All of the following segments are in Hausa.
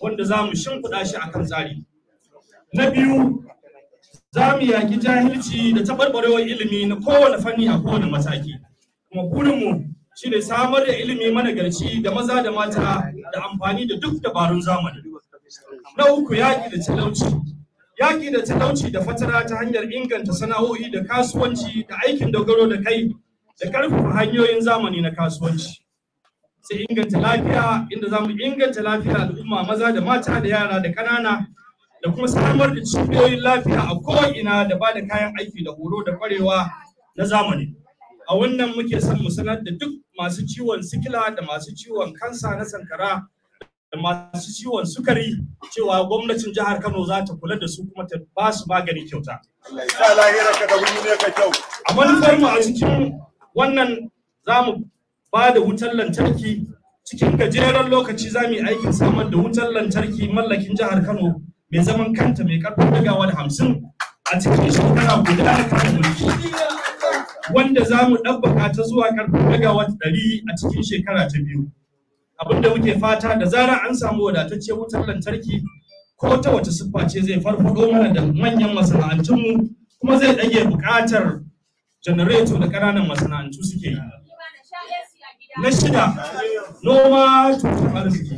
wanda za mu shimfiɗa shi akan tsari. Na biyu, za mu yaƙi jahilci da taɓarɓarewar ilimi na kowane fanni a kowane mataki. Kuma burinmu shi ne samar da ilimi managarci da maza da mata da amfani da duk dabarun zamani. Na uku, yaƙi da talauci. Yaƙi da talauci da fatara ta hanyar inganta sana'o'i da kasuwanci da aikin dogaro da kai da ƙarfafa hanyoyin zamani na kasuwanci. Sai inganta lafiya, inda za mu inganta lafiyar al'umma maza da mata da yara da ƙanana, da kuma samar da cibiyoyin lafiya a ko'ina da ba da kayan aiki da horo da ƙwarewa na zamani. A wannan muke son mu sanar da duk masu ciwon sikila da masu ciwon kansa na sankara da masu ciwon sukari cewa gwamnatin jihar Kano za ta kula da su kuma ta ba su magani kyauta. A manufar mu a cikin wannan za mu ba da wutar lantarki cikin gajeren lokaci. Za mu yi aikin samar da wutar lantarki mallakin jihar Kano mai zaman kanta mai karfin dagawa da 50 a cikin shekara guda da kan mulki, wanda za mu ɗabbaka ta zuwa karfin dagawa 100 a cikin shekara ta biyu. Abinda muke fata da zarar an samu wadatacce wutar lantarki ko ta wata siffa ce zai farfado mana da manyan masana'antunmu, kuma zai ɗage buƙatar janareto da ƙananan masana'antu suke yi. Na shida, noma tushen arziki.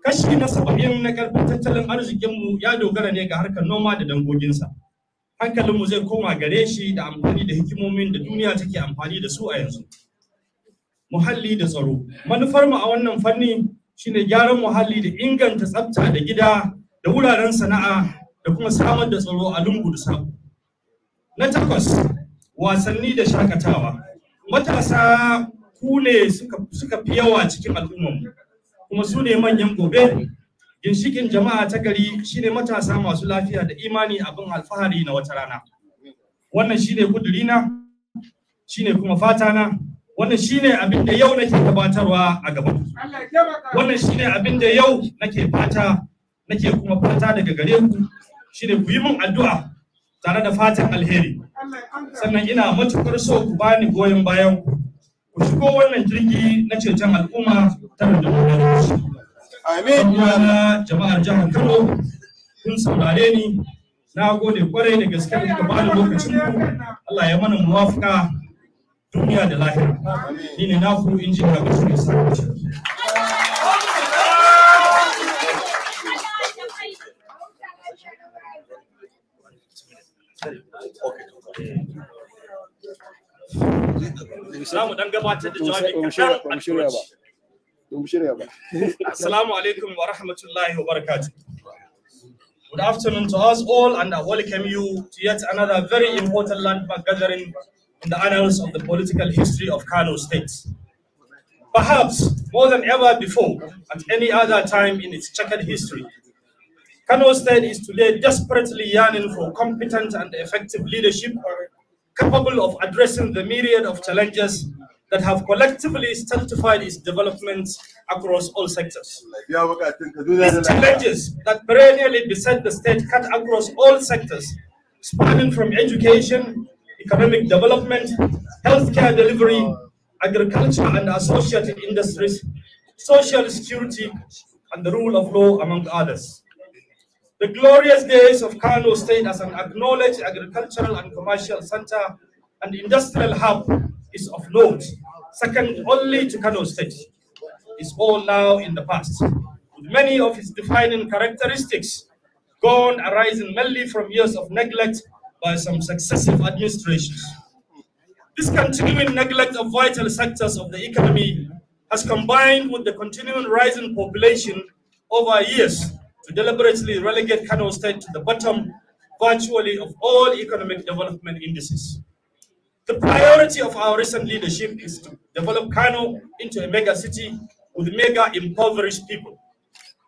Kashi na 70 na ƙarfin tattalin arzikinmu ya dogara ne ga harkar noma da dangoginsa. Hankalinmu zai koma gare shi da amfani da hikimomin da duniya take amfani da su a yanzu. Muhalli da tsaro. Manufarmu a wannan fanni shine gyaran muhalli da inganta tsafta da gida da wuraren sana'a da kuma samar da tsaro a lungu da sako. Na 8, wasanni da shakatawa. Matasa ku ne suka fi yawa cikin al'ummarmu, kuma su ne manyan gobe. Ginshikin jama'a ta gari shine matasa masu lafiya da imani, abin alfahari na wata rana. Wannan shine kudurina, shine kuma fatana, wannan shine abin da yau nake gabatarwa a gaban. Wannan shine abin da yau nake kuma fata daga gare ku, shine ku yi min addu'a tare da fatan alheri. Sannan ina matukar so ku bani goyon bayan ku shigo wannan jirgi na ceton al'umma tare da mu. Amin. Jama'ar jihar Kano, kun saurare ni, na gode kwarai da gaske da kuka bani lokacin ku. Allah ya mana muwafaka duniya da lahira. Ni ne naku injiniya Bashir Ishaq Bashir. Za mu dan gabatar da jawabi kaɗan. Assalamu alaikum wa rahmatullahi wa barakatuh. Good afternoon to us all, and I welcome you to yet another very important landmark gathering in the annals of the political history of Kano State. Perhaps more than ever before, at any other time in its checkered history, Kano State is today desperately yearning for competent and effective leadership capable of addressing the myriad of challenges that have collectively stultified its development across all sectors. These challenges that perennially beset the state cut across all sectors, spanning from education, economic development, healthcare delivery, agriculture and associated industries, social security, and the rule of law, among others. The glorious days of Kano State as an acknowledged agricultural and commercial center and industrial hub is of note, second only to Kano State, is all now in the past, with many of its defining characteristics gone arising mainly from years of neglect by some successive administrations. This continuing neglect of vital sectors of the economy has combined with the continuing rising population over years to deliberately relegate Kano State to the bottom virtually of all economic development indices. The priority of our recent leadership is to develop Kano into a mega city with mega impoverished people.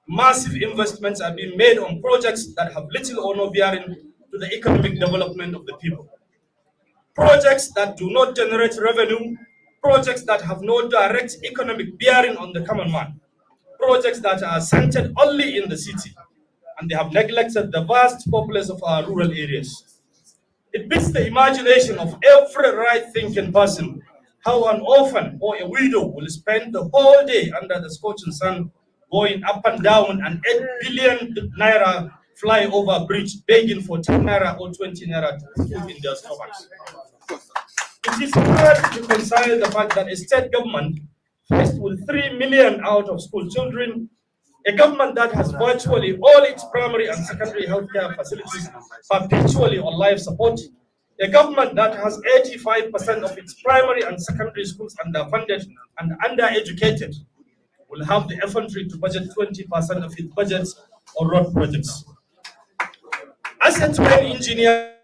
Massive investments are being made on projects that have little or no bearing to the economic development of the people. Projects that do not generate revenue, projects that have no direct economic bearing on the common man, projects that are centered only in the city, and they have neglected the vast populace of our rural areas. It beats the imagination of every right-thinking person how an orphan or a widow will spend the whole day under the scorching sun going up and down, and 8 billion naira flyover bridge begging for 10 naira or 20 naira to put in their stomachs. It is hard to reconcile the fact that a state government faced with 3 million out of school children, a government that has virtually all its primary and secondary healthcare facilities perpetually on life support, a government that has 85% of its primary and secondary schools underfunded and undereducated, will have the effrontery to budget 20% of its budgets on road projects. As a trained engineer,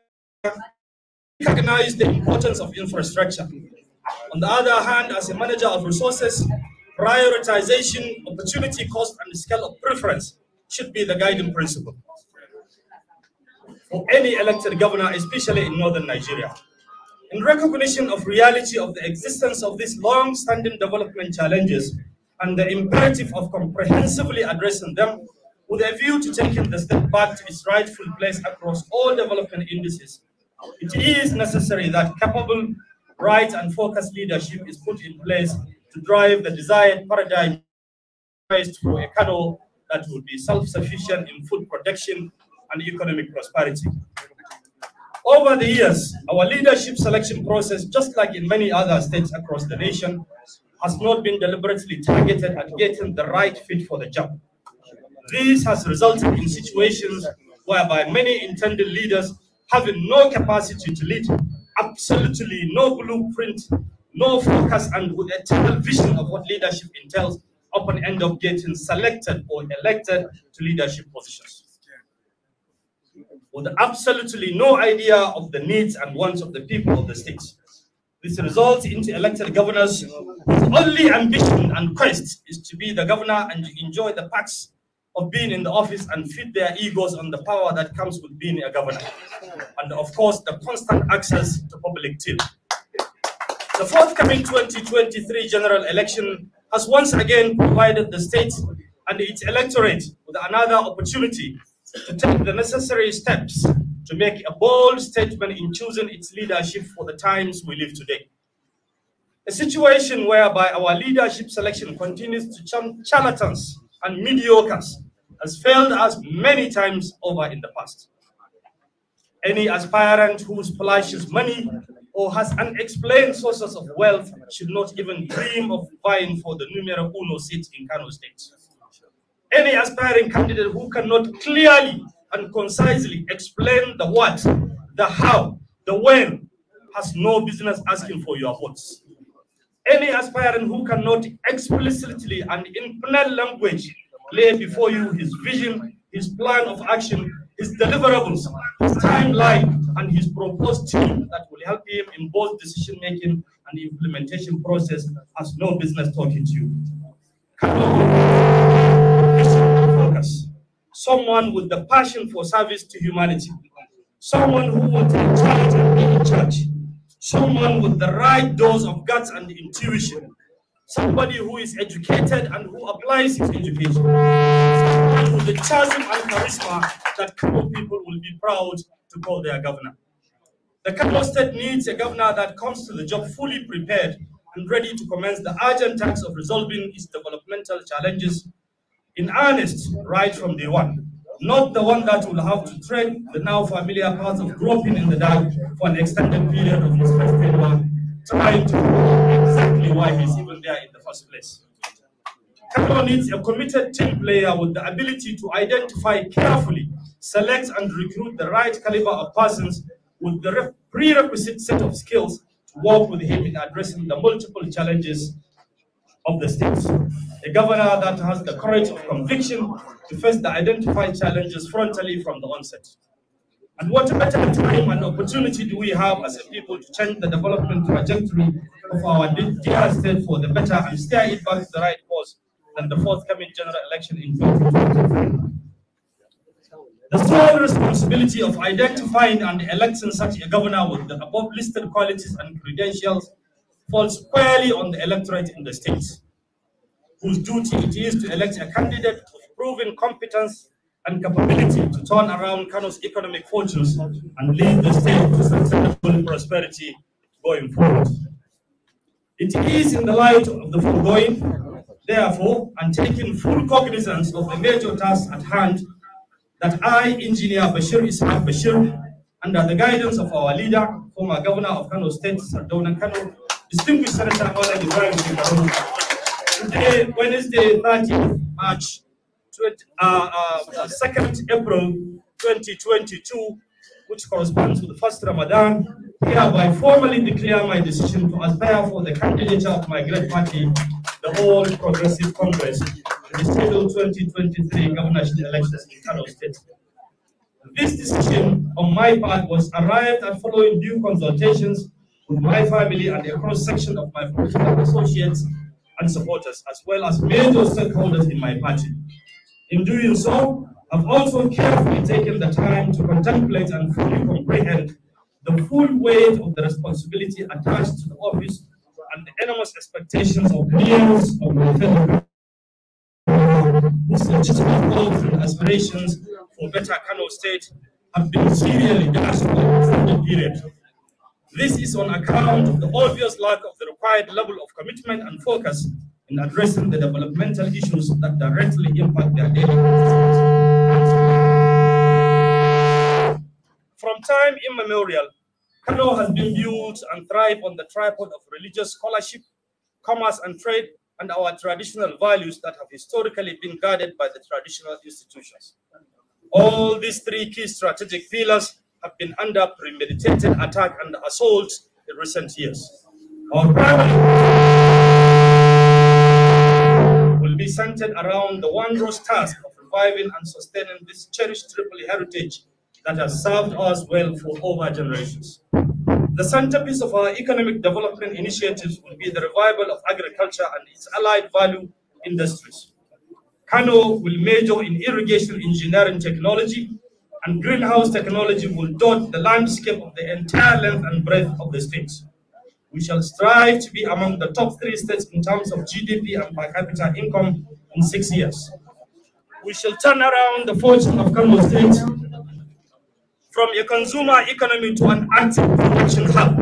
I recognize the importance of infrastructure. On the other hand, as a manager of resources, prioritization, opportunity cost, and scale of preference should be the guiding principle for any elected governor, especially in northern Nigeria. In recognition of reality of the existence of these long-standing development challenges and the imperative of comprehensively addressing them with a view to taking the state back to its rightful place across all development indices, it is necessary that capable, right, and focused leadership is put in place to drive the desired paradigm for a Kano that would be self-sufficient in food production and economic prosperity. Over the years, our leadership selection process, just like in many other states across the nation, has not been deliberately targeted at getting the right fit for the job. This has resulted in situations whereby many intended leaders having no capacity to lead, absolutely no blueprint, no focus, and with a tunnel vision of what leadership entails, often end up getting selected or elected to leadership positions with absolutely no idea of the needs and wants of the people of the states. This results into elected governors whose only ambition and quest is to be the governor and to enjoy the perks of being in the office and feed their egos on the power that comes with being a governor. And of course, the constant access to public till. The forthcoming 2023 general election has once again provided the state and its electorate with another opportunity to take the necessary steps to make a bold statement in choosing its leadership for the times we live today. A situation whereby our leadership selection continues to charlatans and mediocres has failed us many times over in the past. Any aspirant who splashes money or has unexplained sources of wealth should not even dream of vying for the numero uno seat in Kano State. Any aspiring candidate who cannot clearly and concisely explain the what, the how, the when, has no business asking for your votes. Any aspirant who cannot explicitly and in plain language lay before you his vision, his plan of action, his deliverables, his timeline, and his proposed team that will help him in both decision-making and implementation process has no business talking to you. Focus. Someone with the passion for service to humanity. Someone who will take charge and be in charge. Someone with the right dose of guts and intuition. Somebody who is educated and who applies his education. Someone with the charisma and charisma that Kano people will be proud to call their governor. The Kano State needs a governor that comes to the job fully prepared and ready to commence the urgent task of resolving its developmental challenges in earnest right from day one. Not the one that will have to tread the now familiar path of groping in the dark for an extended period of his first tenure, trying to know exactly why he's even there in the first place. Kano needs a committed team player with the ability to identify carefully, select and recruit the right caliber of persons with the prerequisite set of skills to work with him in addressing the multiple challenges of the state. A governor that has the courage of conviction to face the identified challenges frontally from the onset. And what better time and opportunity do we have as a people to change the development trajectory of our dear state for the better and steer it back to the right course than the forthcoming general election in 2023. The sole responsibility of identifying and electing such a governor with the above listed qualities and credentials falls squarely on the electorate in the state, whose duty it is to elect a candidate of proven competence and capability to turn around Kano's economic fortunes and lead the state to sustainable prosperity going forward. It is in the light of the foregoing, Therefore, and taking full cognizance of the major task at hand, that I, Engineer Bashir Ishaq Bashir, under the guidance of our leader, former Governor of Kano State, Taron Kano, distinguished Senator Mala Ibrahim Shekaru, today, Wednesday, 30th March, 2nd April 2022, which corresponds to the first Ramadan, hereby formally declare my decision to aspire for the candidature of my great party, the All Progressive Congress, in the scheduled 2023 governorship elections in Kano State. This decision on my part was arrived at following due consultations with my family and a cross-section of my political associates and supporters, as well as major stakeholders in my party. In doing so, I've also carefully taken the time to contemplate and fully comprehend the full weight of the responsibility attached to the office and the enormous expectations of millions of my fellow whose legitimate hopes and aspirations for better Kano State have been serially dashed for an extended period. This is on account of the obvious lack of the required level of commitment and focus in addressing the developmental issues that directly impact their daily existence. From time immemorial, Kano has been built and thrived on the tripod of religious scholarship, commerce and trade, and our traditional values that have historically been guarded by the traditional institutions. All these three key strategic pillars have been under premeditated attack and assault in recent years. Our primary will be centered around the wondrous task of reviving and sustaining this cherished triple heritage that has served us well for over generations. The centerpiece of our economic development initiatives will be the revival of agriculture and its allied value industries. Kano will major in irrigation engineering technology, and greenhouse technology will dot the landscape of the entire length and breadth of the state. We shall strive to be among the top 3 states in terms of GDP and per capita income in 6 years. We shall turn around the fortune of Kano State from a consumer economy to an active production hub.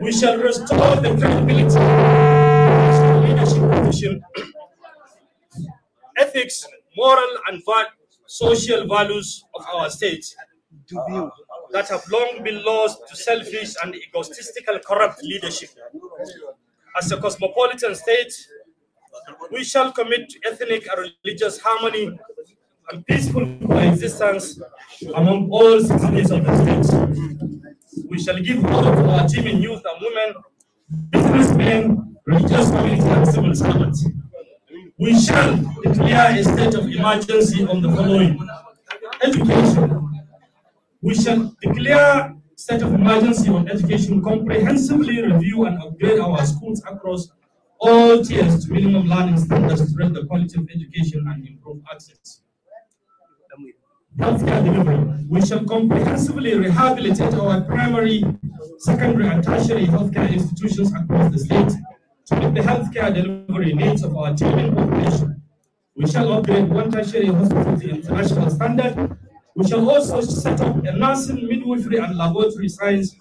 We shall restore the credibility, leadership position, ethics, moral and social values of our state that have long been lost to selfish and egotistical corrupt leadership. As a cosmopolitan state, we shall commit to ethnic and religious harmony and peaceful coexistence among all citizens of the state. We shall give hope to our teeming youth and women, businessmen, religious community and civil servants. We shall declare a state of emergency on the following: education. We shall declare state of emergency on education, comprehensively review and upgrade our schools across all tiers to minimum learning standards to raise the quality of education and improve access. Healthcare delivery. We shall comprehensively rehabilitate our primary, secondary, and tertiary healthcare institutions across the state to meet the healthcare delivery needs of our teeming population. We shall upgrade one tertiary hospital to international standard. We shall also set up a nursing, midwifery, and laboratory science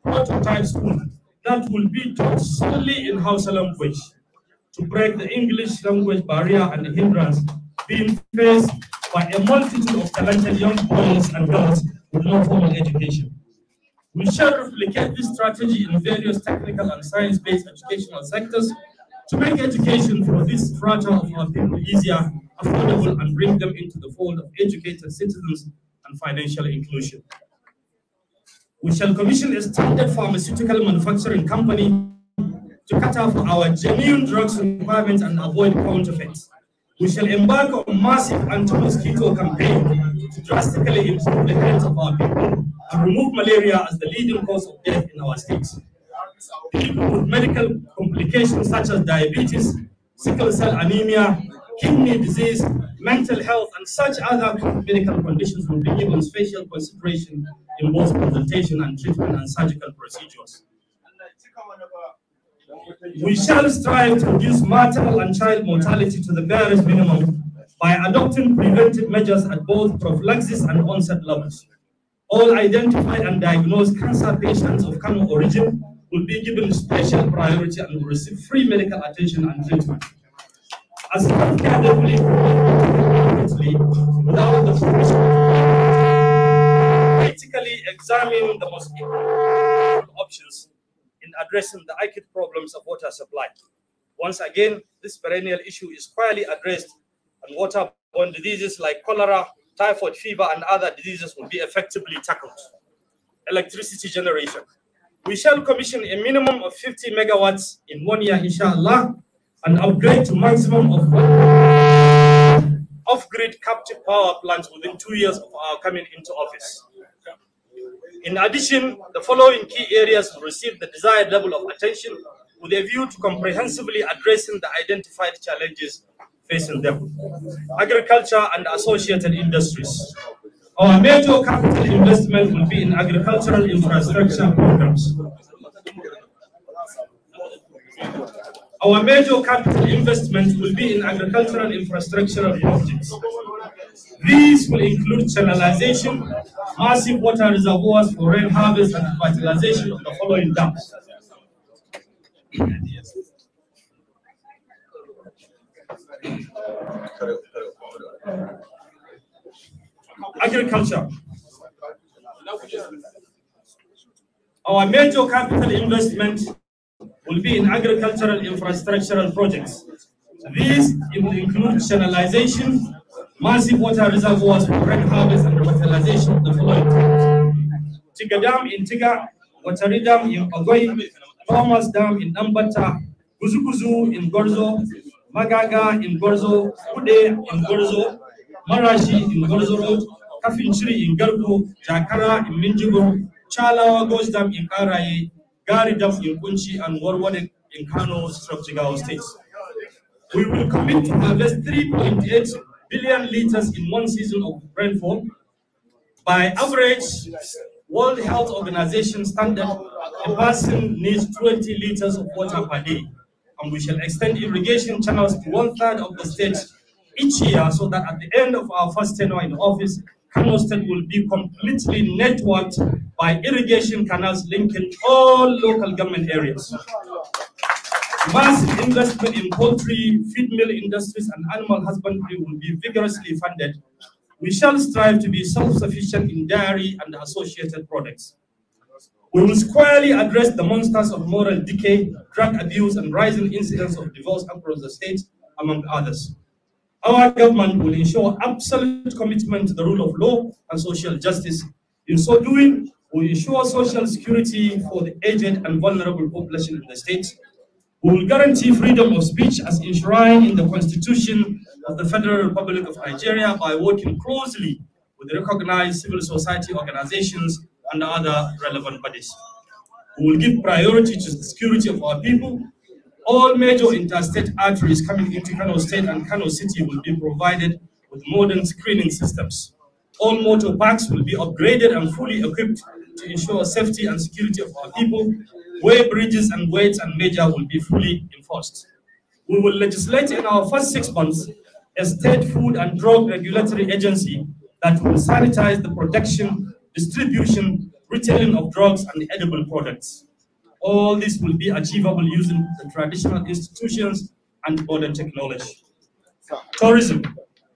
prototype school that will be taught solely in Hausa language to break the English language barrier and the hindrance being faced by a multitude of talented young boys and girls with no formal education. We shall replicate this strategy in various technical and science-based educational sectors to make education for this strata of our people easier, affordable, and bring them into the fold of educated citizens and financial inclusion. We shall commission a standard pharmaceutical manufacturing company to cater for our genuine drugs requirements and avoid counterfeits. We shall embark on a massive anti-mosquito campaign to drastically improve the health of our people and remove malaria as the leading cause of death in our states. People with medical complications such as diabetes, sickle cell anemia, kidney disease, mental health, and such other medical conditions will be given special consideration in both consultation and treatment and surgical procedures. We shall strive to reduce maternal and child mortality to the barest minimum by adopting preventive measures at both prophylaxis and onset levels. All identified and diagnosed cancer patients of Kano origin will be given special priority and will receive free medical attention and treatment. As healthcare definitely without the permission, critically examine the most options in addressing the acute problems of water supply. Once again, this perennial issue is squarely addressed, and waterborne diseases like cholera, typhoid fever, and other diseases will be effectively tackled. Electricity generation. We shall commission a minimum of 50 megawatts in 1 year, inshallah, and upgrade to maximum of off-grid captive power plants within 2 years of our coming into office. In addition, the following key areas will receive the desired level of attention with a view to comprehensively addressing the identified challenges facing them. Agriculture and associated industries. Our major capital investment will be in agricultural infrastructure programs. Our major capital investment will be in agricultural infrastructural projects. These will include channelization, massive water reservoirs for rain harvest, and fertilization of the following dams. Agriculture. Our major capital investment will be in agricultural infrastructural projects. These will include channelization, massive water reservoirs for rain harvest, and revitalization of the following dams: Tiga Dam in Tiga, Watari Dam in Agoi, Thomas Dam in Nambata, Guzuguzu in Gorzo, Magaga in Gorzo, Ude in Gorzo, Marashi in Gorzo Road, Kafinchiri in Garko, Jakara in Minjigo, Chala Ghost Dam in Karaye, Gari Dam in Kunchi, and Warwane in Kano, Jigawa states. We will commit to harvest 3.8 billion liters in one season of rainfall. By average World Health Organization standard, a person needs 20 liters of water per day. And we shall extend irrigation channels to 1/3 of the state each year, so that at the end of our first tenure in office, Kano State will be completely networked by irrigation canals linking all local government areas. Massive investment in poultry, feed mill industries, and animal husbandry will be vigorously funded. We shall strive to be self-sufficient in dairy and associated products. We will squarely address the monsters of moral decay, drug abuse, and rising incidents of divorce across the state, among others. Our government will ensure absolute commitment to the rule of law and social justice. In so doing, we will ensure social security for the aged and vulnerable population in the state. We will guarantee freedom of speech as enshrined in the Constitution of the Federal Republic of Nigeria by working closely with recognized civil society organizations and other relevant bodies. We will give priority to the security of our people. All major interstate arteries coming into Kano State and Kano City will be provided with modern screening systems. All motor parks will be upgraded and fully equipped to ensure safety and security of our people. Way bridges and weights and measure will be fully enforced. We will legislate in our first 6 months a state food and drug regulatory agency that will sanitize the production, distribution, retailing of drugs and edible products. All this will be achievable using the traditional institutions and modern technology. Tourism.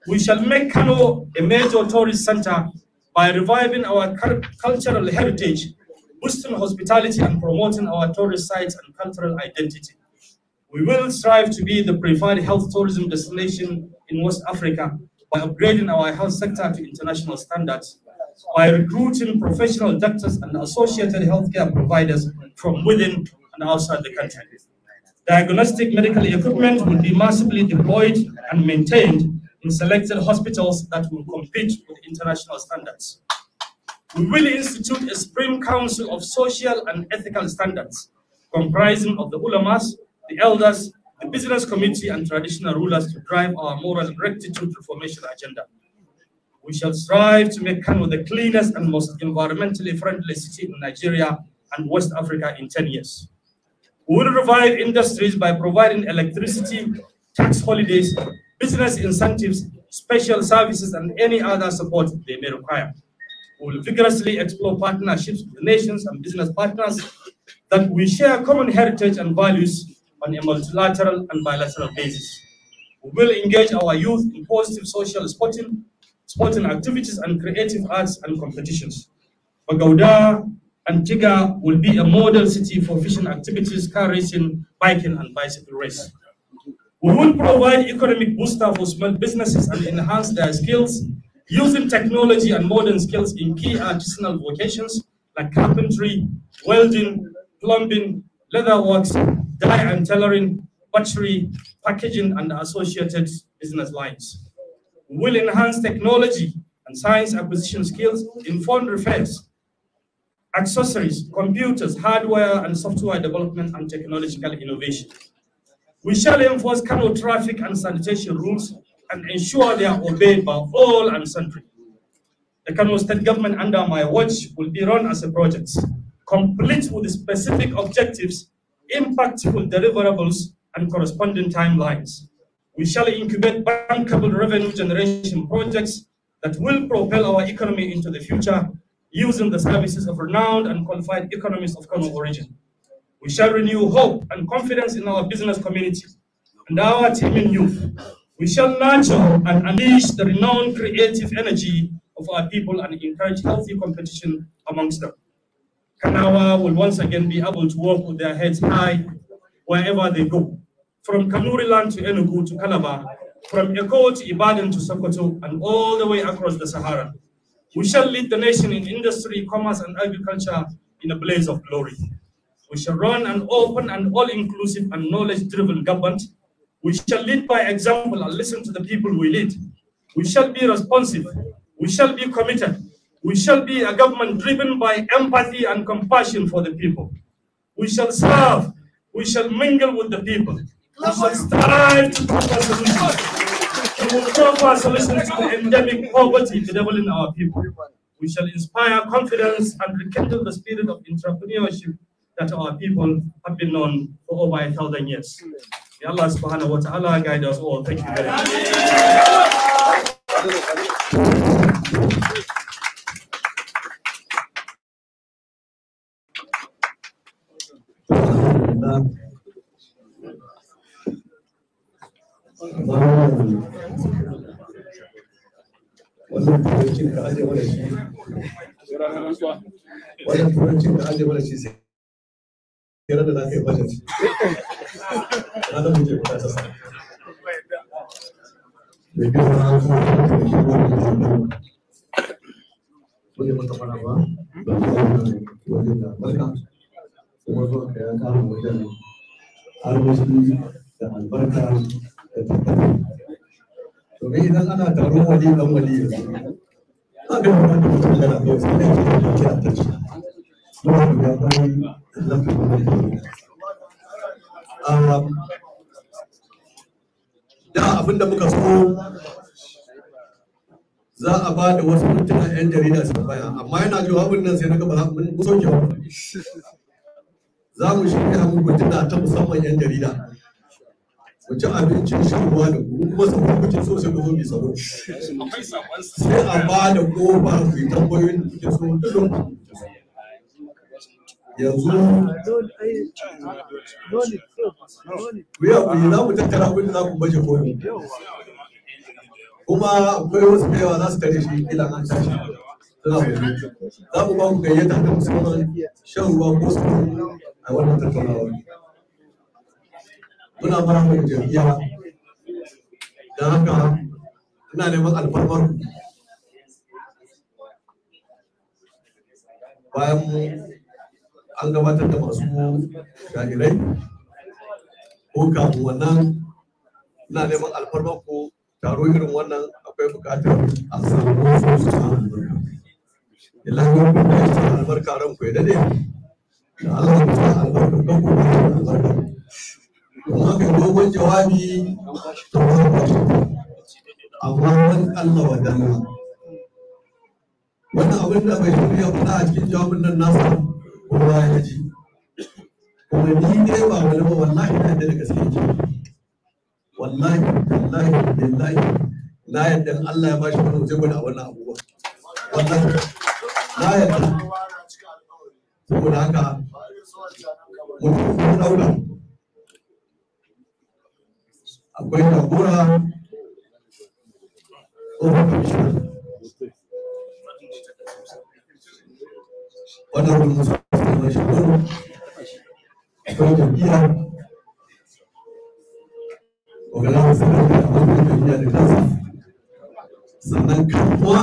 We shall make Kano a major tourist center by reviving our cultural heritage, boosting hospitality, and promoting our tourist sites and cultural identity. We will strive to be the preferred health tourism destination in West Africa by upgrading our health sector to international standards, by recruiting professional doctors and associated healthcare providers from within and outside the country. Diagnostic medical equipment will be massively deployed and maintained in selected hospitals that will compete with international standards. We will institute a Supreme Council of Social and Ethical Standards, comprising of the ulamas, the elders, the business community, and traditional rulers to drive our moral rectitude reformation agenda. We shall strive to make Kano the cleanest and most environmentally friendly city in Nigeria and West Africa in 10 years. We will revive industries by providing electricity, tax holidays, business incentives, special services, and any other support they may require. We will vigorously explore partnerships with nations and business partners that we share common heritage and values on a multilateral and bilateral basis. We will engage our youth in positive social sporting activities and creative arts and competitions. Bagauda and Tiga will be a model city for fishing activities, car racing, biking, and bicycle race. We will provide economic booster for small businesses and enhance their skills using technology and modern skills in key artisanal vocations like carpentry, welding, plumbing, leatherworks, dye and tailoring, butchery, packaging, and associated business lines. We will enhance technology and science acquisition skills in foreign affairs, accessories, computers, hardware and software development, and technological innovation. We shall enforce Kano traffic and sanitation rules and ensure they are obeyed by all and sundry. The Kano State government under my watch will be run as a project, complete with specific objectives, impactful deliverables, and corresponding timelines. We shall incubate bankable revenue generation projects that will propel our economy into the future using the services of renowned and qualified economists of Kano origin. We shall renew hope and confidence in our business community and our teeming youth. We shall nurture and unleash the renowned creative energy of our people and encourage healthy competition amongst them. Kanawa will once again be able to walk with their heads high wherever they go, from Kanuri land to Enugu to Calabar, from Eko to Ibadan to Sokoto, and all the way across the Sahara. We shall lead the nation in industry, commerce, and agriculture in a blaze of glory. We shall run an open and all-inclusive and knowledge-driven government. We shall lead by example and listen to the people we lead. We shall be responsive. We shall be committed. We shall be a government driven by empathy and compassion for the people. We shall serve. We shall mingle with the people. We shall strive to offer solutions. We will offer solutions to the endemic poverty bedeviling our people. We shall inspire confidence and rekindle the spirit of entrepreneurship that our people have been known for over 1,000 years. May Allah subhanahu wa ta'ala guide us all. Thank you very much. Kira da lafiya budget. Na da muje ta sa. Da biyu na kuma mata fara ba. Da wajen da barka. Kuma zuwa ka ya kama wajen armashi da albarka da tattali. To me idan ana taron wali dan wali yanzu. Abin da mutum yana kai sai ne ke ta ci. Da abinda muka so za a ba da wasu mutuna 'yan jarida su baya, amma yana jawabin nan sai na gaba mun soke wa za mu shirya muku tuna ta musamman 'yan jarida ku ci abincin shan ruwa da ku kuma sau kuke so sai ku zo mai sabo sai a ba da kofa ku yi tambayoyin da kuke so duk yanzu ku yi abu za mu tattara abin da za ku baje koli kuma akwai wasu da yawa za su tare shi kila an tashi suna waje za mu ba ku gayyata ta musamman shan ruwa ko su a wannan tattaunawa muna fara mai jam'iyya don haka ina neman alfarmar bayan an gabatar da masu shahirai ko kafin wannan ina neman alfarmar ko taro irin wannan akwai bukatar a samu wasu su samu albarka illa yau da ya sa albarka ranku ya dade da Allah ya sa albarka kan ku da albarka kuma kai dogon jawabi to amma wani Allah wa dalla wannan abin da bai shirya faɗa a cikin jawabin nan nasa kowa ya ji kuma ni ne ba wani ba wallahi na da gaske ke wallahi wallahi billahi na yadda Allah ya bashi wani zai gwada wannan abubuwa wallahi na yadda saboda haka mutum dauka akwai jagora tsohon kwamishinan wannan wani musa na shekaru akwai jam'iyya ogala wasu da abokan jam'iyya da kansa sannan kamuwa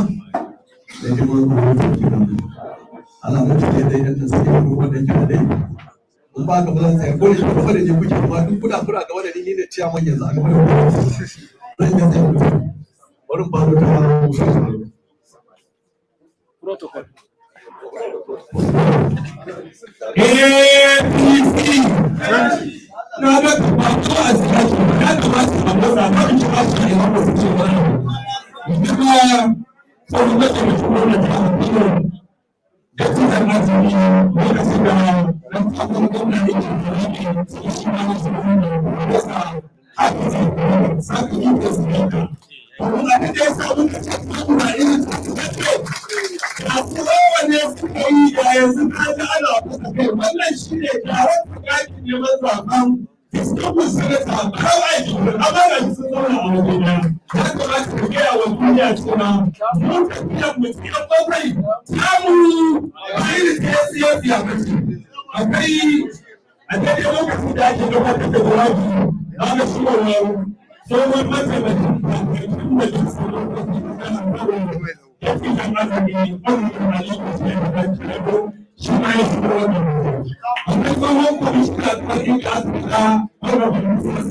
da girman gwamnatin kiran alamun da dai yan da suke yi wanda kira dai in ba ka bazan sai ko shi gaba da ni kuke amma duk kuna gaba da ni ne ciyaman yanzu a gaba da zan yi sai bari ba mu ta musa protocol na ga ba ko a tsaki ya kamata a masa ba in ci ba su ne ba su ce ba kuma sai da ke mutum da ta da tsarin azumi lokacin da ran takon gwamnati ke da shi ma na zuwa da sa haka sai yi da su ne kuma da dai sabon da ta kuma irin a kowane suka yi da yanzu ka ga ana kusa kai wannan shi ne taron bukakin neman zaben fiskabun sanata kawai amana su zauna a wajen ya kamata ka gaya wa duniya cewa mun tafiya mu cikin bakwai samu bayan da ya siya mace akwai a daidai lokacin da ake gabatar da jawabi na ga shi wannan tsohon mataimakin kakakin majalisar lokacin da yake da azumi ɓangaren alaƙa sai da ɗan kirado shi ma ya shiga wannan mutum. Akwai tsohon kwamishina ƙarfin da aka fita ɓangaren majalisar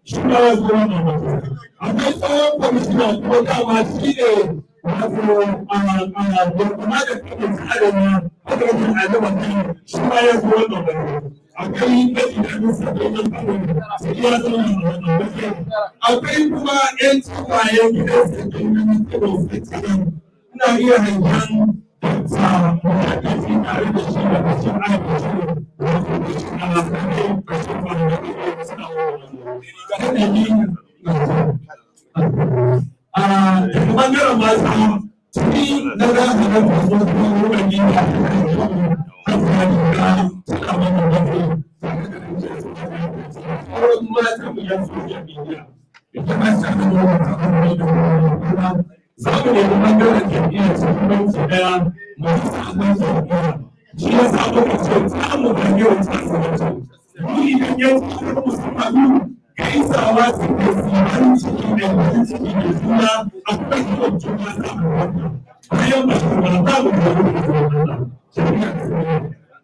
shi ma ya shiga wannan mutum. Akwai tsohon kwamishina ko dama shi ne wato kuma da kake tsada na ɓangaren alaƙa shi ma ya shiga wannan mutum. Akwai ɗan idanun sabbin ɓangaren ya zama wannan mutum. Akwai kuma 'yan tsawayen gidan sabbin ina iya hangen sa mutane tare da shi da kashin aikaci wato da shi a lafiyar kashin kwanaki da suna wani a daga bangaren mata ciki na za a ga masu kuma wani da amfani da suka mana wato sauran mata mu yanzu jami'a ita ma ta ga wani takamai da wani za mu nemi ɓangaren jam'iyyar shugabanci ɗaya masu sabon jam'iyya shi ya sa muka ce za mu gani wa kasuwanci mu idan yau aka musamman gaisawa su ke siyan ciki da yin ciki da juna akwai yawan juna za mu wanda bayan ba su ba za mu gani wa jam'iyyar shugabanci.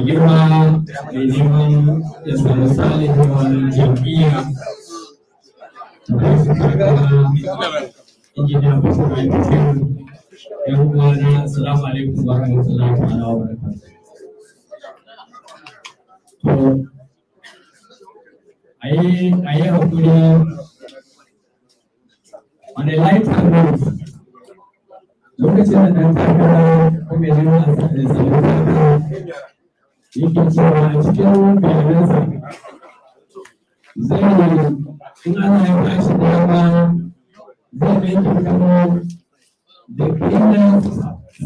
girma mai neman ya samu salihin jam'iyya injiniya Bashir Bashir yan uwana assalamu alaikum wa rahmatullahi wa barakatuh. To a yi hakuri wani lighter note lokacin da ɗan takara ko mai neman a samu takara yake cewa a cikin bayanansa zai in ana ya bashi dama zai mai kano da cleaners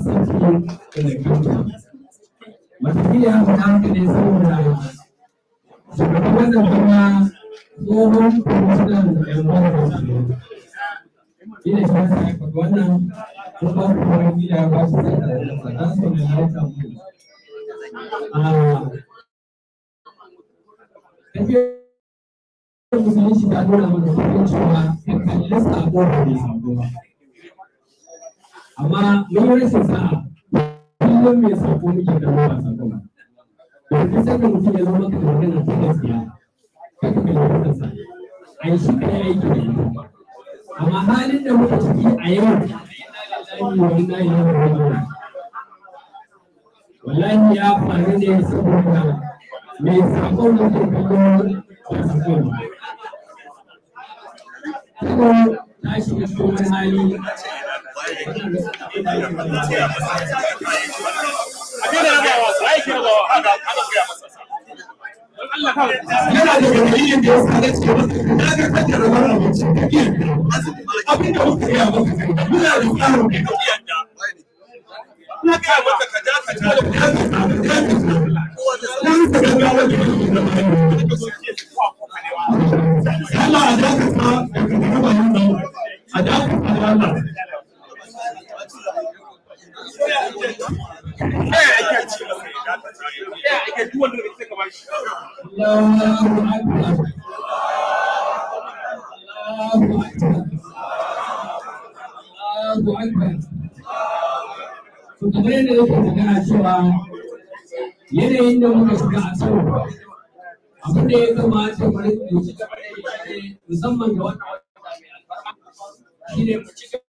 safety in the country. Wataƙila ya faɗa haka ne saboda shugaban wannan kuma tsohon kwamishinan environment ne. Ina shi yasa ya faɗi wannan ko ba ku wani gida ba su zai da za su mai lauta mu. Tafiyar musulunci ta nuna mana kuma cewa ya kalli sabo da bai sabo ba. Amma mun yi rashin sa'a kullum mai sabo muke da ruwa sabo ba. Domin sai da mutum ya zama maka da magana ta gaskiya kaka kai kansa a yi shi ka yi aiki da ita. Amma halin da muka ciki a yau wallahi ya faru ne saboda mai sabon mutum kallon da sabon kuma ta shiga cikin hali a yana da dalilin da ya sa na ce maka na ga kaddara wani abinci ka iya abin da muka yi maka muna da tsarin da na gaya maka ka dakata da Allah a dakata a dakata da Allah to kamar yadda yake magana cewa yanayin da muka shiga a sau abin da ya kamata mu ci gaba da yi musamman ga wannan wata mai albarka shi ne mu ci gaba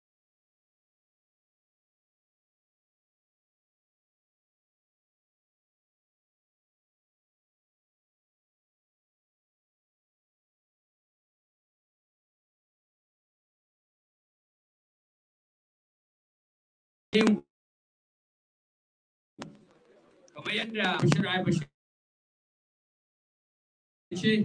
kamar yadda Bashir Ishaq Bashir ce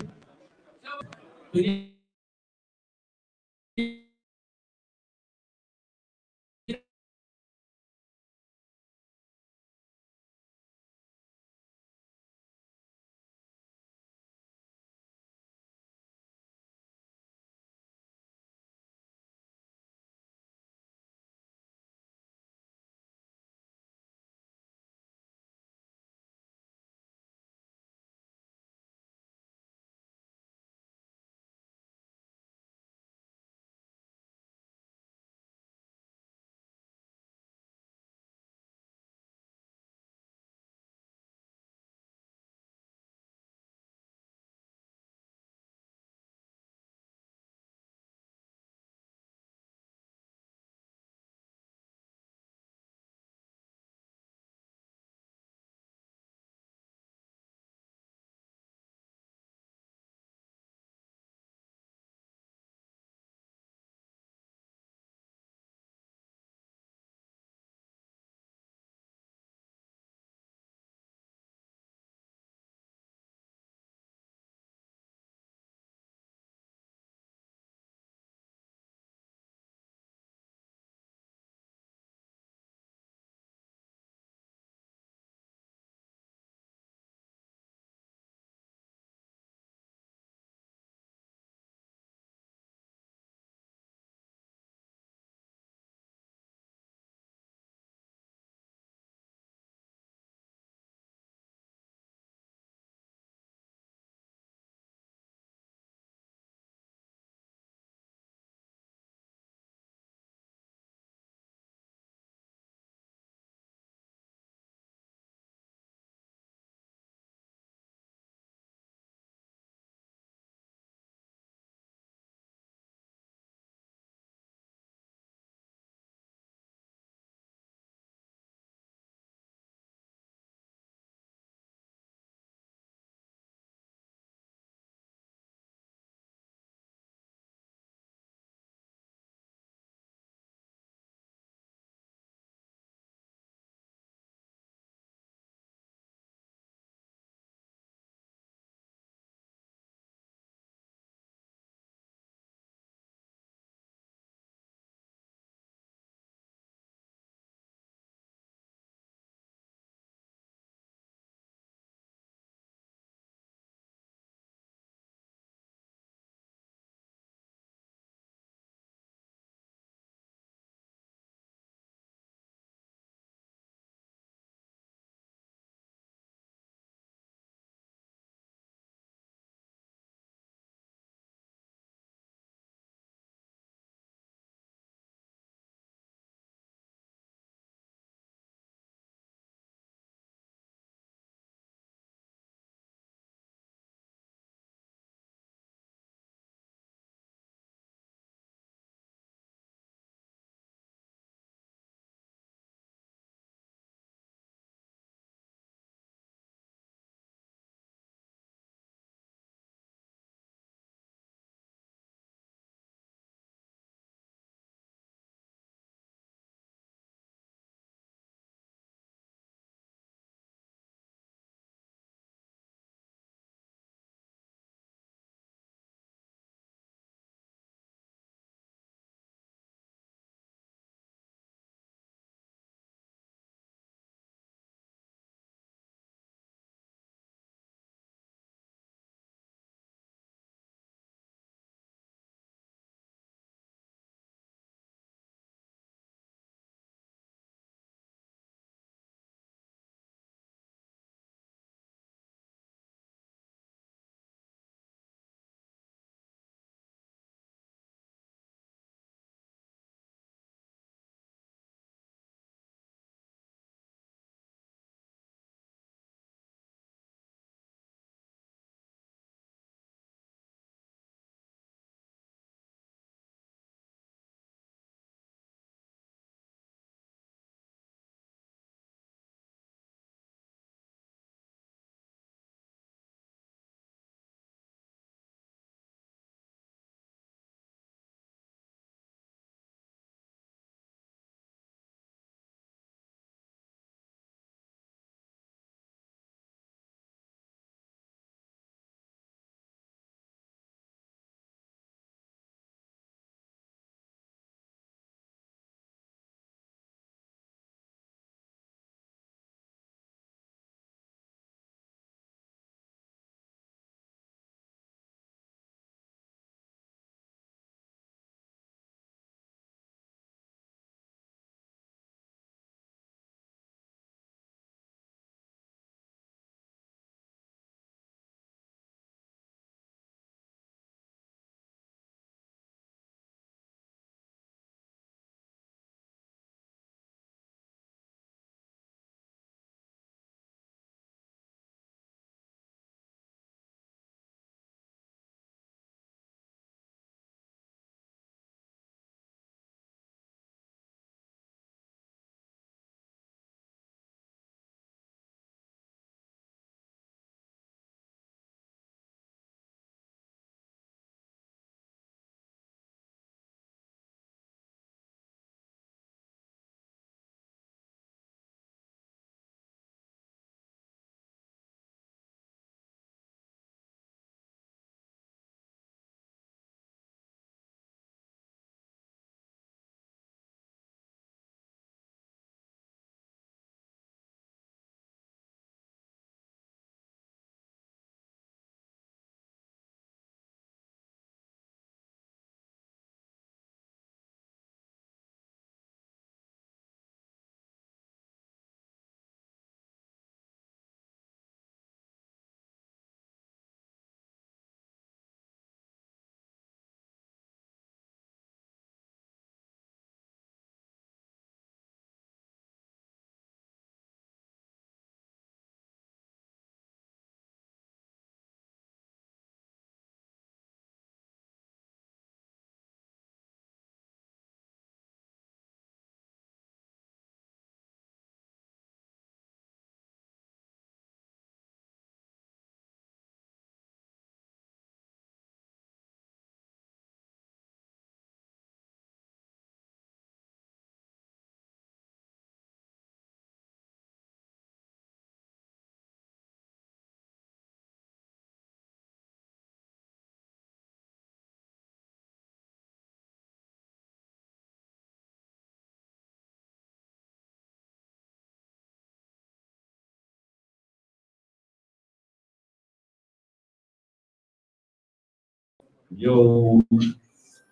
yau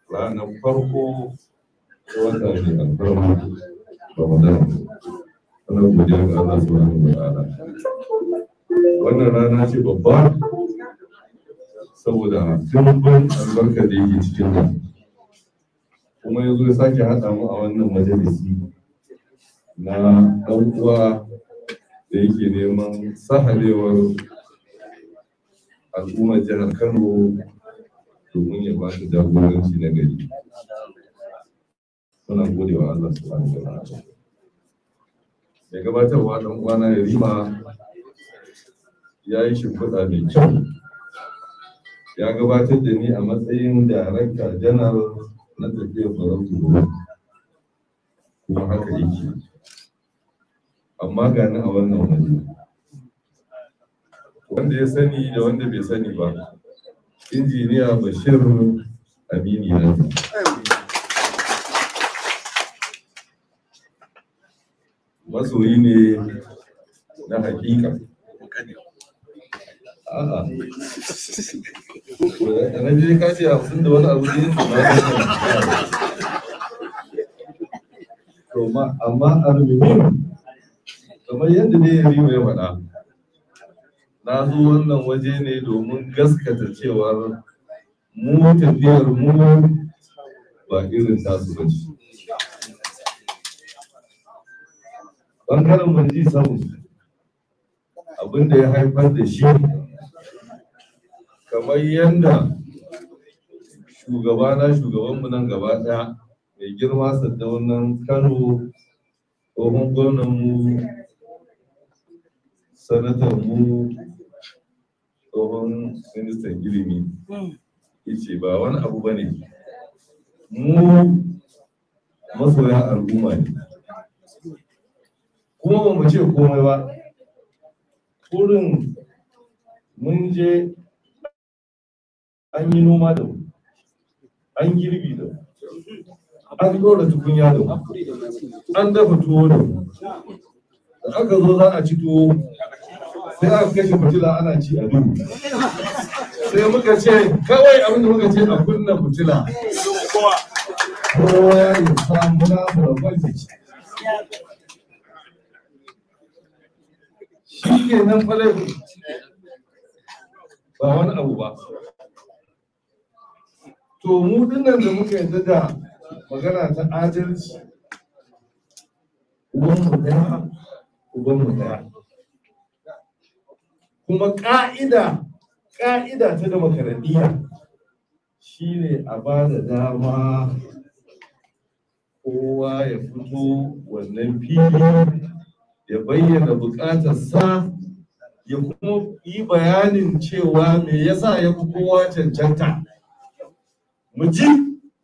ranar farko ta wata ne alfarma Ramadan. Ana godiya ga Allah subhanahu wa ta'ala. Wannan rana ce babba saboda dimbin albarka da yake cikin nan. Kuma yanzu ya sake haɗa mu a wannan majalisi na ɗan uwa da yake neman sahalewar al'ummar jihar Kano domin ya ba ta jagoranci na gari. Muna gode wa Allah subhanahu wa ta'ala. Mai gabatarwa ɗan uwana Yarima ya yi shimfiɗa mai kyau. Ya gabatar da ni a matsayin darakta janar na tafiyar farautu kuma haka yake. Amma ga ni a wannan waje. Wanda ya sani da wanda bai sani ba, injiniya Bashir Amini na masoyi ne na hakika. A'a. Na je ka ce 50 da wani abu ne to ma amma almuhim kamar yadda ne Yarima ya faɗa, na zo wannan waje ne domin gaskata cewar mu tafiyar mu ba irin tasu ba ce. Ɓangaren manji samu abinda ya haifar da shi kamar yadda shugabanmu nan gaba ɗaya mai girma Saddaunan Kano, tsohon gwamnanmu, sanatarmu, tsohon ministan ilimi yace ba wani abu ba ne, mu masoya al'umma ne kuma ba mu ce komai ba. Kurin mun je an yi noma da mu, an girbi da mu, an ɗora tukunya da mu, an dafa tuwo da mu. Da aka zo za a ci tuwo sai aka kashe fitila ana ci a duhu. Sai muka ce kawai abin da muka ce a kunna fitila. Kowa ya samu namu da kwanci. Shi ke nan falai ba wani abu ba. To mu dinnan da muka yadda da magana ta adalci, ubanmu ɗaya. Kuma ƙa'ida ta demokaradiyya shi ne a ba da dama kowa ya fito wannan fili ya bayyana buƙatarsa ya kuma yi bayanin cewa me yasa ya fi kowa cancanta. Mu ji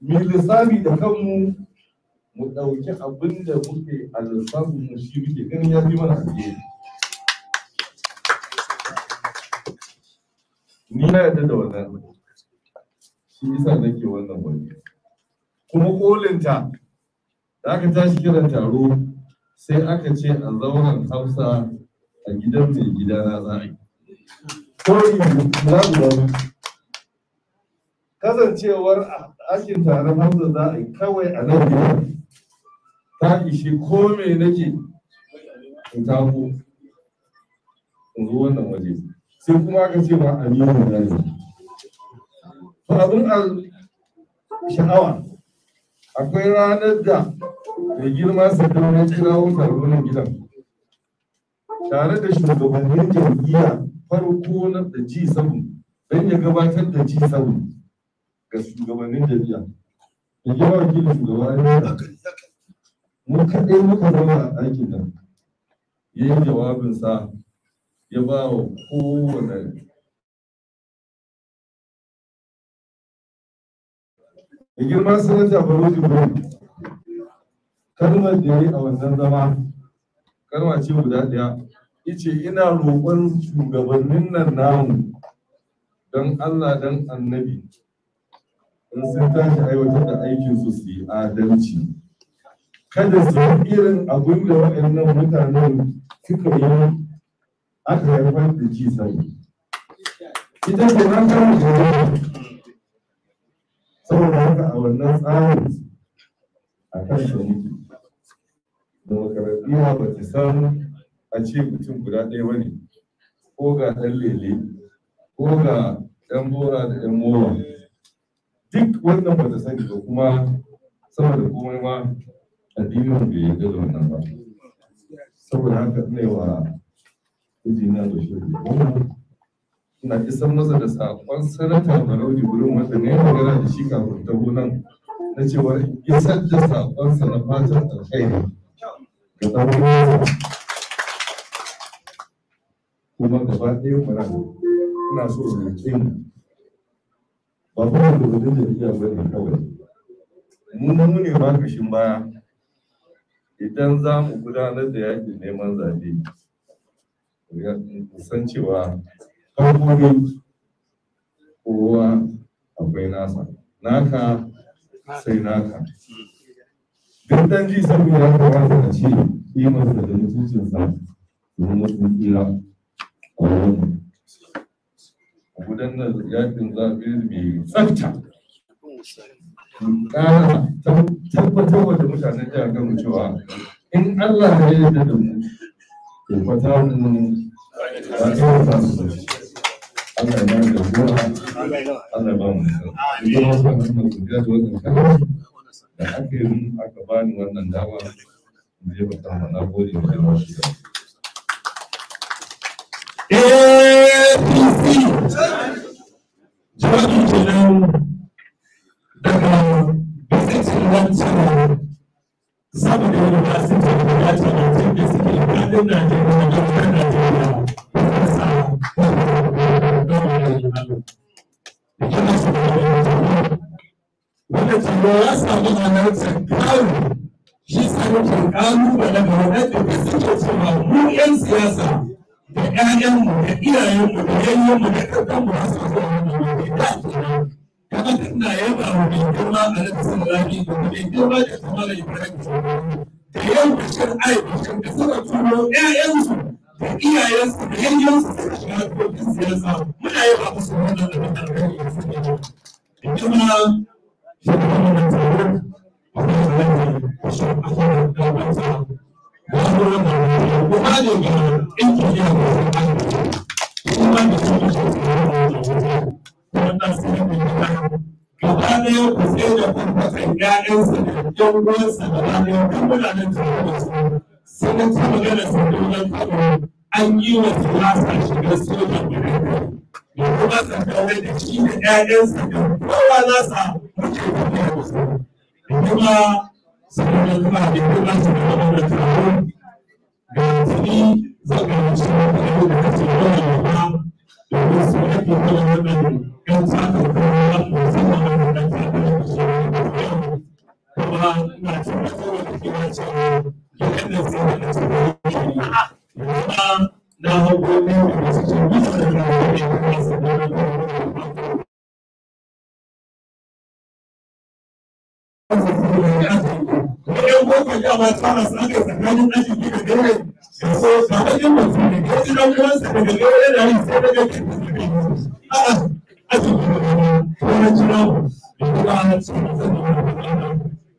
mu lissafi da kanmu mu ɗauki abin da muke a lissafin mu shi muke ganin ya fi mana alheri. Ni na yarda da wannan, shi yasa nake wannan wani. Kuma kolinta da aka tashi kiran taro sai aka ce a zauren Hausa a gidan mai gidana za a yi. Kasancewar aikin taron Hausa za a yi kawai a nan gidan ta ishe ko me nake in tako in zo wannan waje. Sai kuma aka ce ma aminu na ne. To abin sha'awa akwai ranar da mai girma Saddaunan kirawo taro na gidan tare da shugabannin jam'iyya farko na da G7 don ya gabatar da G7 ga shugabannin jam'iyya. Da girma wakilin shugabannin mu kaɗai muka zama a ɗakin nan, ya yi jawabinsa ya ba wa kowane da girma sanata Barodi Brown. Kalmar da ya yi a wannan zama kalma ce guda ɗaya, yace ina roƙon shugabannin nan namu don Allah don annabi in sun tashi aiwatar da aikinsu su yi adalci, kada su yi irin abin da waɗannan mutanen suka yi aka haifar da ci sani. Ita ce na kama wannan tsarin a kan sa muke. Demokaradiyya ba ta san a ce mutum guda ɗaya ba ne, ko ga ɗan lele, ko ga ɗan bora da ɗan mowa. Duk wannan ba ta sani ba, kuma sama da komai ma addinin bai yarda da wannan ba. Saboda haka ne wa mijina Bashir ina isan masa da saƙon sanata Barauji gurin wanda ne magana da shi kafin ta nan na cewa isar da saƙonsa na fatan alkhairi ga ɗan kuma gaba ɗaya mara ina so in roƙe mu ba kuma da wajen jam'iyya ba ne kawai mu ne ba kashin baya idan za mu gudanar da yaƙin neman zaɓe san cewa farko kowa akwai nasa naka sai naka duk dan ji saboda ya kamata a ce kimarsa da mutuncinsa domin wasu tsira a wani gudanar yakin zaɓe mai tsafta ƙara tabbatar da mutanen jihar Kano cewa in Allah ya yarda da mu to fata mu ba ta wata su Allah ya ba da ruwa Allah ba mu idan wasu kan suna godiya da wannan kalmar da aka yi aka bani wannan dama in je ba ta na gode da yawa shi da APC jawabin kenan daga bisacin wancan saboda wani masu jami'a ya ce da tun da suke gadin Najeriya da kasar Najeriya da sa wanda tsaro ya samu halartar kawo shi sanukin ƙalubale ga waɗanda suke cewa mu 'yan siyasa da ƴaƴanmu da iyayenmu da yayyenmu da ƙarƙanmu a sa zuwa wannan wuri da kenan kamar da ina yaba wa mai girma a nan sun lafi da mai girma da kamar Ibrahim da yau Bashir Bashir da suka turo ƴaƴansu da iyayensu da yayyensu suka shiga harkokin siyasa muna yaba musu wannan da mutane da suke da girma shugaban wannan taro a wannan rana Bashir Ahmad Gabata an yi wa siyasa shiga sojan da kuma tsakawai da shi da ‘ya'yansa da kowa nasa muke tafiya da su. Kuma saboda kuma da kuma su da wani taro ga tuni zaga shi da yau da kace wannan yaba domin su ake kula wannan yan saka kuma musamman wannan dan saka da shi kuma ina tabbatar da cewa cewa yadda sai da su kuma na hawo ne da su bisa da rayuwa da su da Wajen boko dama tsara su aka tsakanin aji da gare da so ba wajen mutum ne ko ji dan uwansa daga gare da yi sai daga a'a aji da wani jira da kuma cikin sanin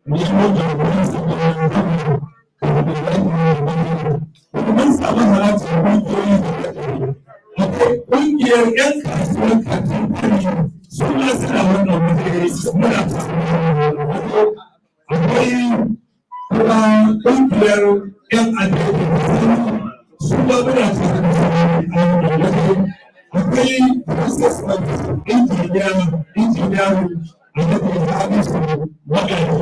ne mu da wani sabon mun samu halarci kungiyoyi da akwai kungiyar yan kasuwan kantin kwari su ma suna wannan wajen muna akwai kuma ƙungiyar 'yan adadi su ba muna tare da su akwai assessment engineer a daga da hamisu magaji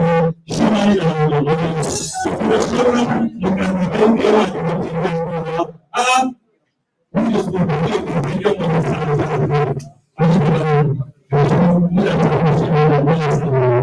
shi ma yi da wani su kuma sauran makarantar da yawa da mutum a wanda su da ke ƙungiyar wani sa'a a cikin muna tare da su da wani sa'a da hamisu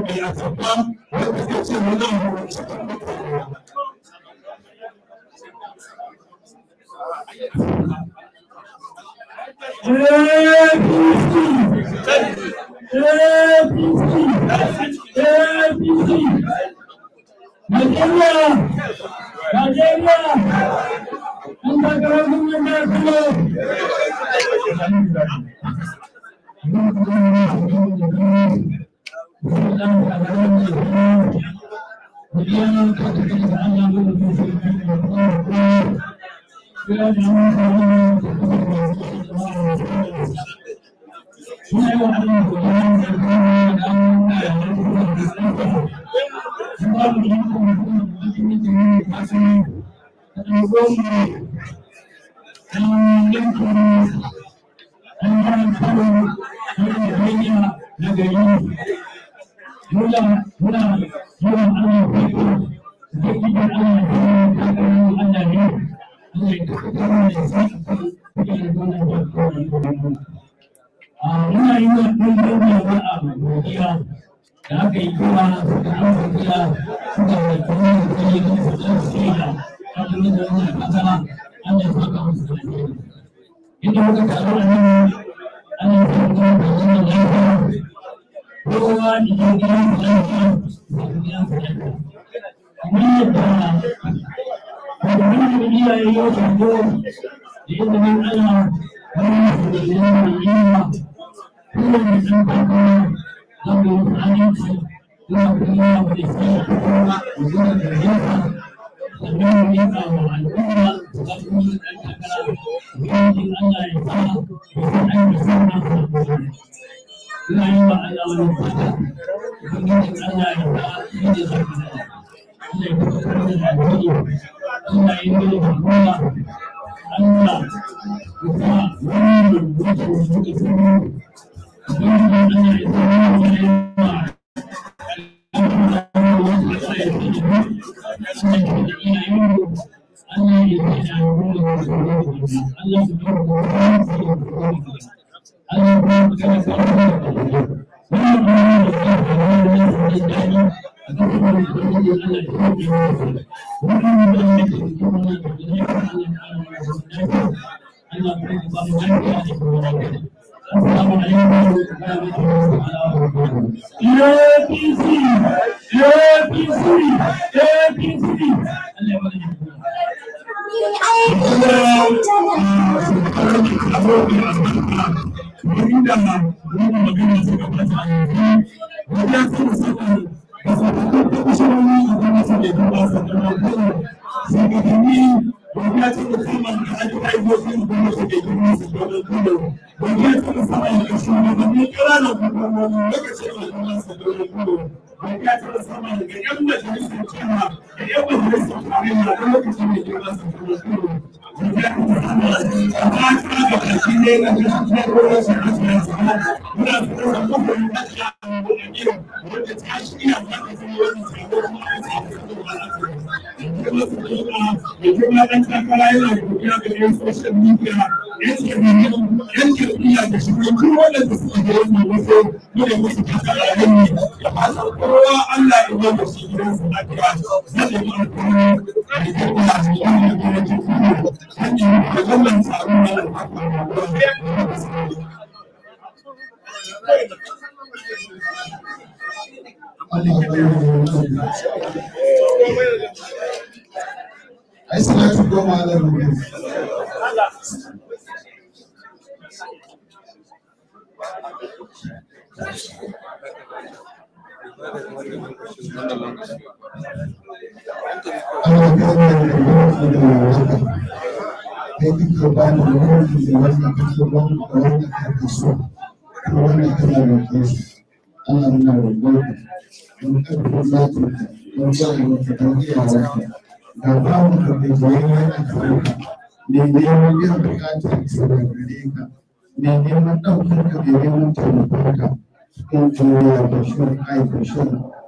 mai asabba wanda zai ce wani abu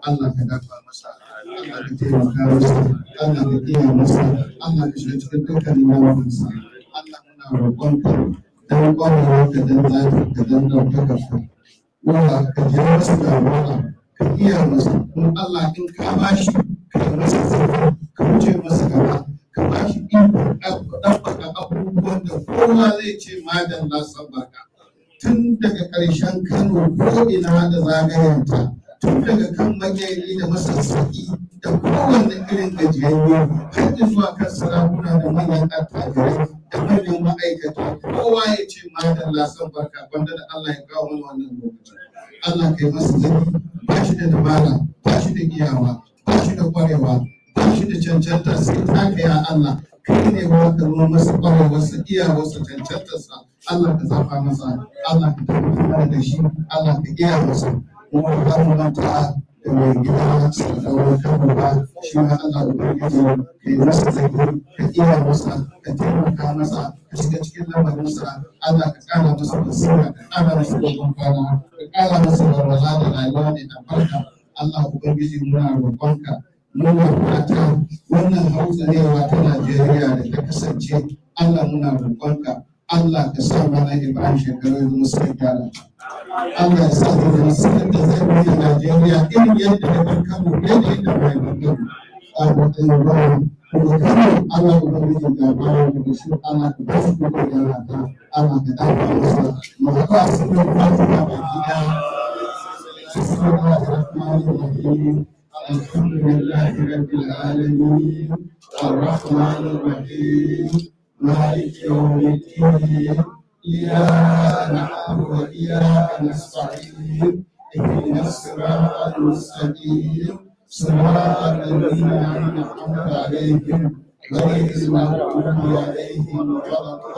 Allah ka dafa masa, Allah ka taimaka masa, Allah ka iya masa, Allah ka shiga cikin dukkanin lamuransa. Allah muna roƙonka dan ƙwarewa ka dan zafi ka dan ɗaukakar ka. Wanda ka je masa jagora, ka iya masa kuma Allah in ka bashi ka yi masa zama ka wuce masa gaba ka bashi ikon ɗabbaka abubuwan da kowa zai ce madalla san barka tun daga ƙarshen Kano ko ina da zagayenta tun daga kan magani da masassaƙi da kowanne irin gajiyayye har zuwa kan sarakuna da manyan attajirai da manyan ma'aikata kowa ya ce madalla san barka wanda da Allah ya kawo mana wannan lokaci Allah kai masa zaki ba shi da dabara ba shi da iyawa ba shi da ƙwarewa ba shi da cancanta sai ta ya Allah kai ne ba ka zama masa ƙwarewarsa iyawarsa cancantarsa Allah ka zafa masa Allah ka tabbatar da shi Allah ka iya masa kuma ba mu manta da mai gida sarkawar kano ba shi ma Allah ubangiji ka yi masa zaki ka iya masa ka taimaka masa ka shiga cikin lamarinsa Allah ka ƙara masa basira ka ƙara masa dogon kwana ka ƙara masa walwala da rayuwa ne albarka Allah ubangiji muna roƙonka muna fata wannan hautsanewa ta Najeriya da ta kasance Allah muna roƙonka Allah ka sa mana Ibrahim shekaru da musu gyara Allah ya sa da nasarar da zai yi Najeriya irin yadda ya bar Kano yadda bai bar Kano a wata yawa kuma Kano Allah ubangiji ga bayan da shi Allah ka ba su kuma gyara ta Allah ka dafa masa mu haɗa su da fatiha baki ɗaya بسم الله الرحمن الرحيم الحمد لله رب العالمين الرحمن الرحيم مالك يوم الدين إياك نعبد وإياك نستعين اهدنا الصراط المستقيم صراط الذين أنعمت عليهم غير المغضوب عليهم ولا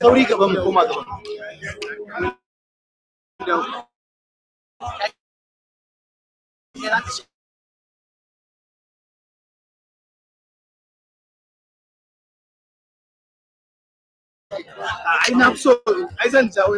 sauri gaban mu koma gaban ai na so ai zan jawo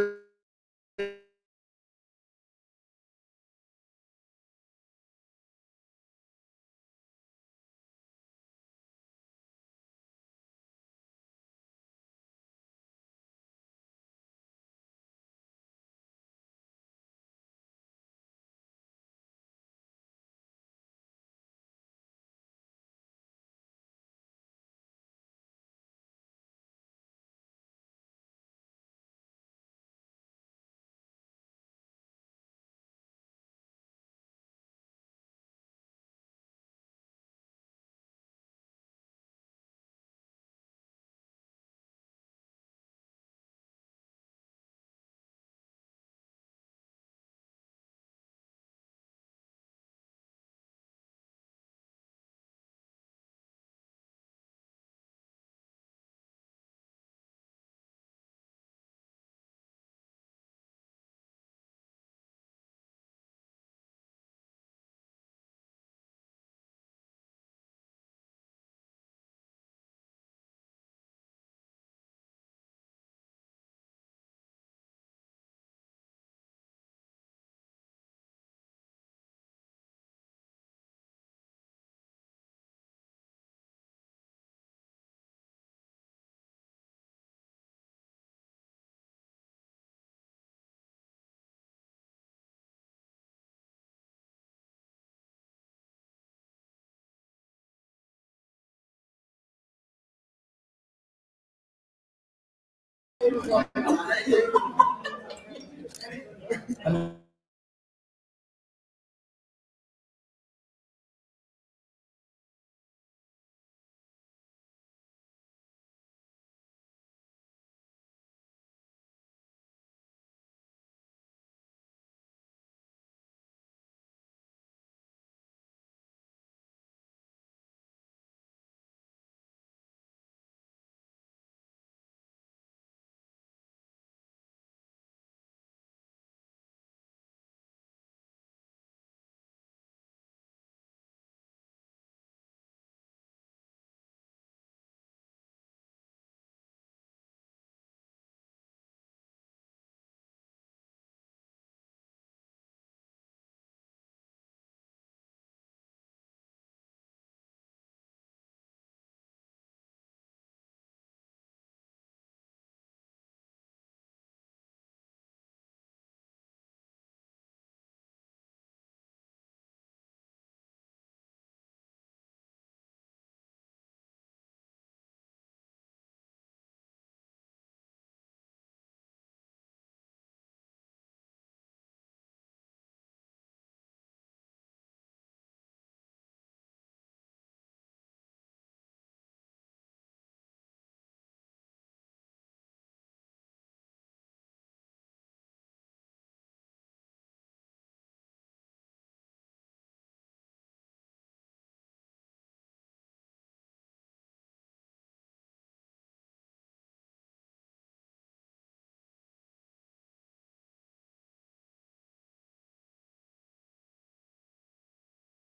And